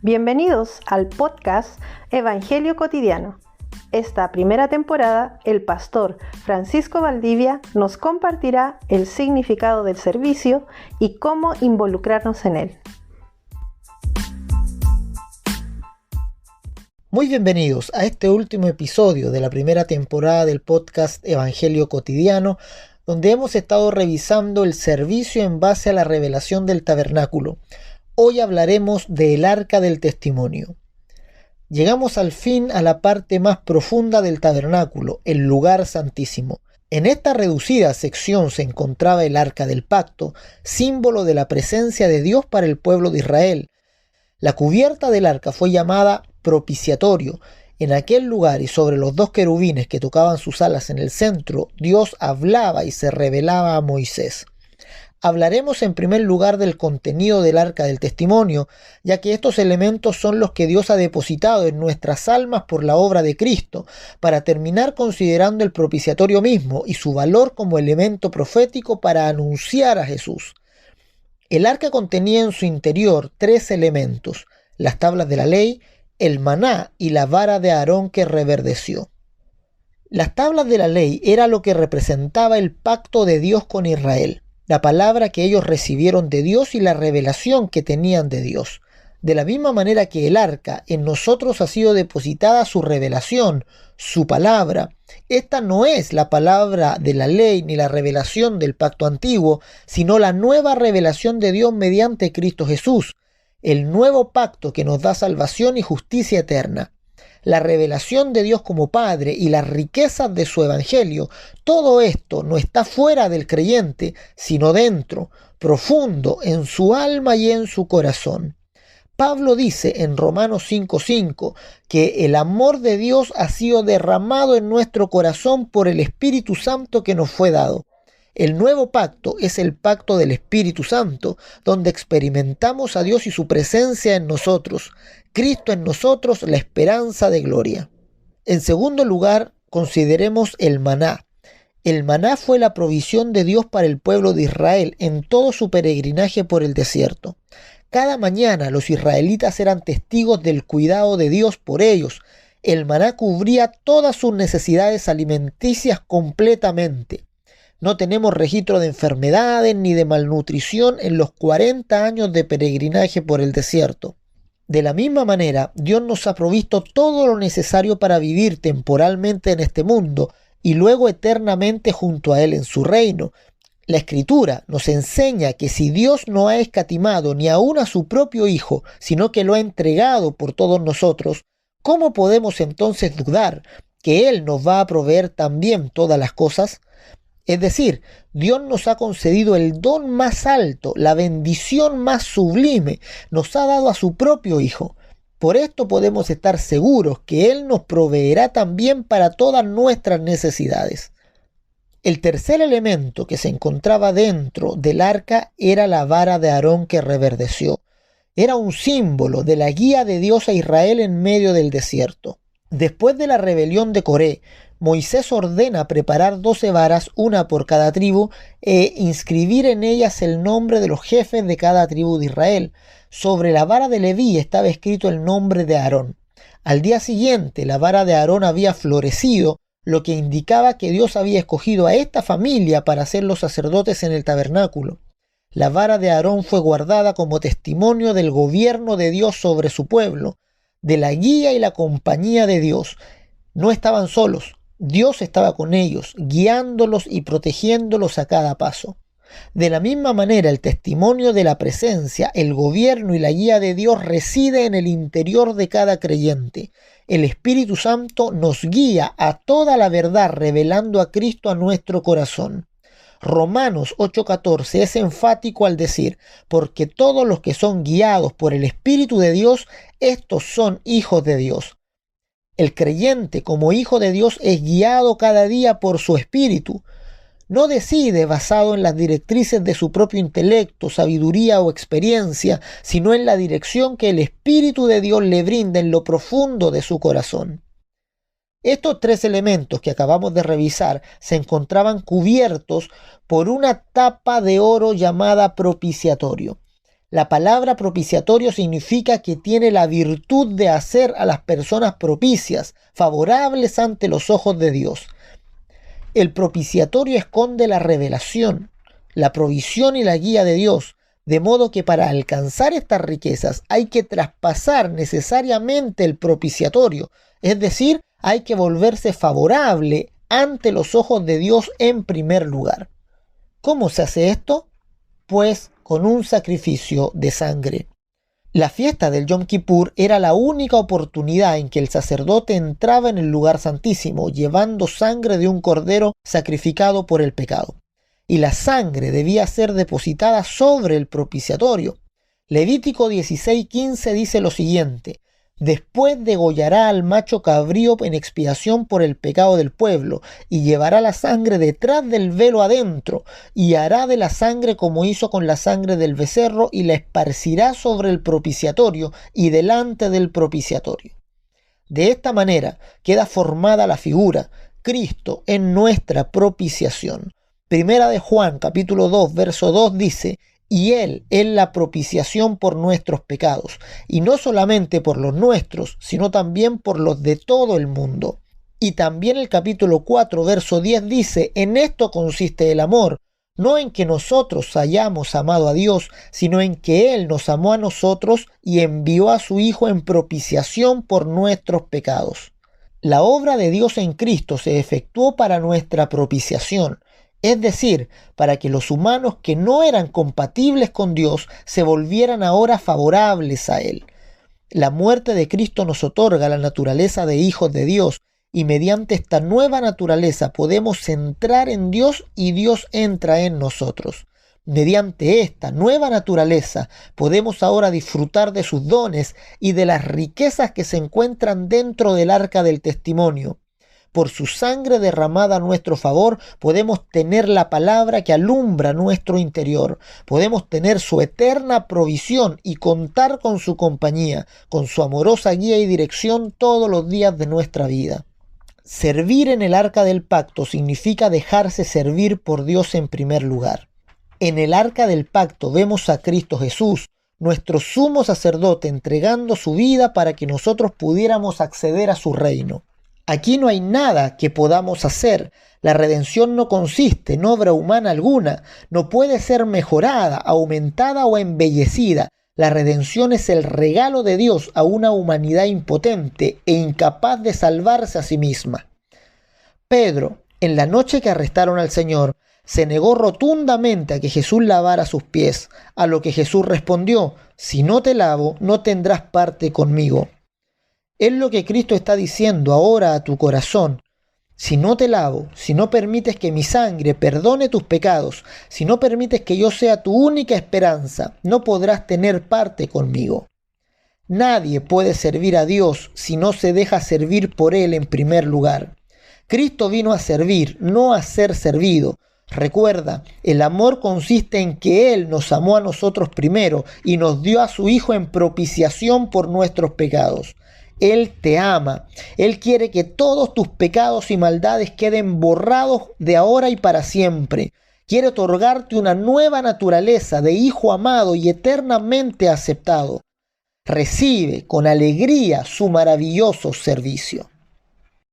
Bienvenidos al podcast Evangelio Cotidiano. Esta primera temporada, el pastor Francisco Valdivia nos compartirá el significado del servicio y cómo involucrarnos en él. Muy bienvenidos a este último episodio de la primera temporada del podcast Evangelio Cotidiano, donde hemos estado revisando el servicio en base a la revelación del tabernáculo. Hoy hablaremos del Arca del Testimonio. Llegamos al fin a la parte más profunda del tabernáculo, el lugar santísimo. En esta reducida sección se encontraba el Arca del Pacto, símbolo de la presencia de Dios para el pueblo de Israel. La cubierta del arca fue llamada propiciatorio. En aquel lugar y sobre los dos querubines que tocaban sus alas en el centro, Dios hablaba y se revelaba a Moisés. Hablaremos en primer lugar del contenido del Arca del Testimonio, ya que estos elementos son los que Dios ha depositado en nuestras almas por la obra de Cristo, para terminar considerando el propiciatorio mismo y su valor como elemento profético para anunciar a Jesús. El arca contenía en su interior 3 elementos: las tablas de la ley, el maná y la vara de Aarón que reverdeció. Las tablas de la ley era lo que representaba el pacto de Dios con Israel, la palabra que ellos recibieron de Dios y la revelación que tenían de Dios. De la misma manera que el arca, en nosotros ha sido depositada su revelación, su palabra. Esta no es la palabra de la ley ni la revelación del pacto antiguo, sino la nueva revelación de Dios mediante Cristo Jesús, el nuevo pacto que nos da salvación y justicia eterna. La revelación de Dios como Padre y las riquezas de su Evangelio, todo esto no está fuera del creyente, sino dentro, profundo, en su alma y en su corazón. Pablo dice en Romanos 5:5 que el amor de Dios ha sido derramado en nuestro corazón por el Espíritu Santo que nos fue dado. El nuevo pacto es el pacto del Espíritu Santo, donde experimentamos a Dios y su presencia en nosotros, Cristo en nosotros, la esperanza de gloria. En segundo lugar, consideremos el maná. El maná fue la provisión de Dios para el pueblo de Israel en todo su peregrinaje por el desierto. Cada mañana los israelitas eran testigos del cuidado de Dios por ellos. El maná cubría todas sus necesidades alimenticias completamente. No tenemos registro de enfermedades ni de malnutrición en los 40 años de peregrinaje por el desierto. De la misma manera, Dios nos ha provisto todo lo necesario para vivir temporalmente en este mundo y luego eternamente junto a Él en su reino. La Escritura nos enseña que si Dios no ha escatimado ni aun a su propio Hijo, sino que lo ha entregado por todos nosotros, ¿cómo podemos entonces dudar que Él nos va a proveer también todas las cosas? Es decir, Dios nos ha concedido el don más alto, la bendición más sublime, nos ha dado a su propio Hijo. Por esto podemos estar seguros que Él nos proveerá también para todas nuestras necesidades. El tercer elemento que se encontraba dentro del arca era la vara de Aarón que reverdeció. Era un símbolo de la guía de Dios a Israel en medio del desierto. Después de la rebelión de Coré, Moisés ordena preparar 12 varas, una por cada tribu, e inscribir en ellas el nombre de los jefes de cada tribu de Israel. Sobre la vara de Leví estaba escrito el nombre de Aarón. Al día siguiente, la vara de Aarón había florecido, lo que indicaba que Dios había escogido a esta familia para ser los sacerdotes en el tabernáculo. La vara de Aarón fue guardada como testimonio del gobierno de Dios sobre su pueblo, de la guía y la compañía de Dios. No estaban solos, Dios estaba con ellos, guiándolos y protegiéndolos a cada paso. De la misma manera, el testimonio de la presencia, el gobierno y la guía de Dios reside en el interior de cada creyente. El Espíritu Santo nos guía a toda la verdad, revelando a Cristo a nuestro corazón. Romanos 8:14 es enfático al decir: porque todos los que son guiados por el Espíritu de Dios, estos son hijos de Dios. El creyente, como hijo de Dios, es guiado cada día por su Espíritu. No decide basado en las directrices de su propio intelecto, sabiduría o experiencia, sino en la dirección que el Espíritu de Dios le brinda en lo profundo de su corazón. Estos 3 elementos que acabamos de revisar se encontraban cubiertos por una tapa de oro llamada propiciatorio. La palabra propiciatorio significa que tiene la virtud de hacer a las personas propicias, favorables ante los ojos de Dios. El propiciatorio esconde la revelación, la provisión y la guía de Dios, de modo que para alcanzar estas riquezas hay que traspasar necesariamente el propiciatorio, es decir, hay que volverse favorable ante los ojos de Dios en primer lugar. ¿Cómo se hace esto? Pues con un sacrificio de sangre. La fiesta del Yom Kippur era la única oportunidad en que el sacerdote entraba en el lugar santísimo, llevando sangre de un cordero sacrificado por el pecado. Y la sangre debía ser depositada sobre el propiciatorio. Levítico 16:15 dice lo siguiente: después degollará al macho cabrío en expiación por el pecado del pueblo, y llevará la sangre detrás del velo adentro, y hará de la sangre como hizo con la sangre del becerro, y la esparcirá sobre el propiciatorio y delante del propiciatorio. De esta manera queda formada la figura, Cristo en nuestra propiciación. Primera de Juan, capítulo 2, verso 2 dice: y Él es la propiciación por nuestros pecados, y no solamente por los nuestros, sino también por los de todo el mundo. Y también el capítulo 4, verso 10 dice: en esto consiste el amor, no en que nosotros hayamos amado a Dios, sino en que Él nos amó a nosotros y envió a su Hijo en propiciación por nuestros pecados. La obra de Dios en Cristo se efectuó para nuestra propiciación, es decir, para que los humanos que no eran compatibles con Dios se volvieran ahora favorables a Él. La muerte de Cristo nos otorga la naturaleza de hijos de Dios, y mediante esta nueva naturaleza podemos entrar en Dios y Dios entra en nosotros. Mediante esta nueva naturaleza podemos ahora disfrutar de sus dones y de las riquezas que se encuentran dentro del arca del testimonio. Por su sangre derramada a nuestro favor podemos tener la palabra que alumbra nuestro interior. Podemos tener su eterna provisión y contar con su compañía, con su amorosa guía y dirección todos los días de nuestra vida. Servir en el arca del pacto significa dejarse servir por Dios en primer lugar. En el arca del pacto vemos a Cristo Jesús, nuestro sumo sacerdote, entregando su vida para que nosotros pudiéramos acceder a su reino. Aquí no hay nada que podamos hacer. La redención no consiste en obra humana alguna, no puede ser mejorada, aumentada o embellecida. La redención es el regalo de Dios a una humanidad impotente e incapaz de salvarse a sí misma. Pedro, en la noche que arrestaron al Señor, se negó rotundamente a que Jesús lavara sus pies, a lo que Jesús respondió: si no te lavo, no tendrás parte conmigo. Es lo que Cristo está diciendo ahora a tu corazón. Si no te lavo, si no permites que mi sangre perdone tus pecados, si no permites que yo sea tu única esperanza, no podrás tener parte conmigo. Nadie puede servir a Dios si no se deja servir por Él en primer lugar. Cristo vino a servir, no a ser servido. Recuerda, el amor consiste en que Él nos amó a nosotros primero y nos dio a su Hijo en propiciación por nuestros pecados. Él te ama. Él quiere que todos tus pecados y maldades queden borrados de ahora y para siempre. Quiere otorgarte una nueva naturaleza de hijo amado y eternamente aceptado. Recibe con alegría su maravilloso servicio.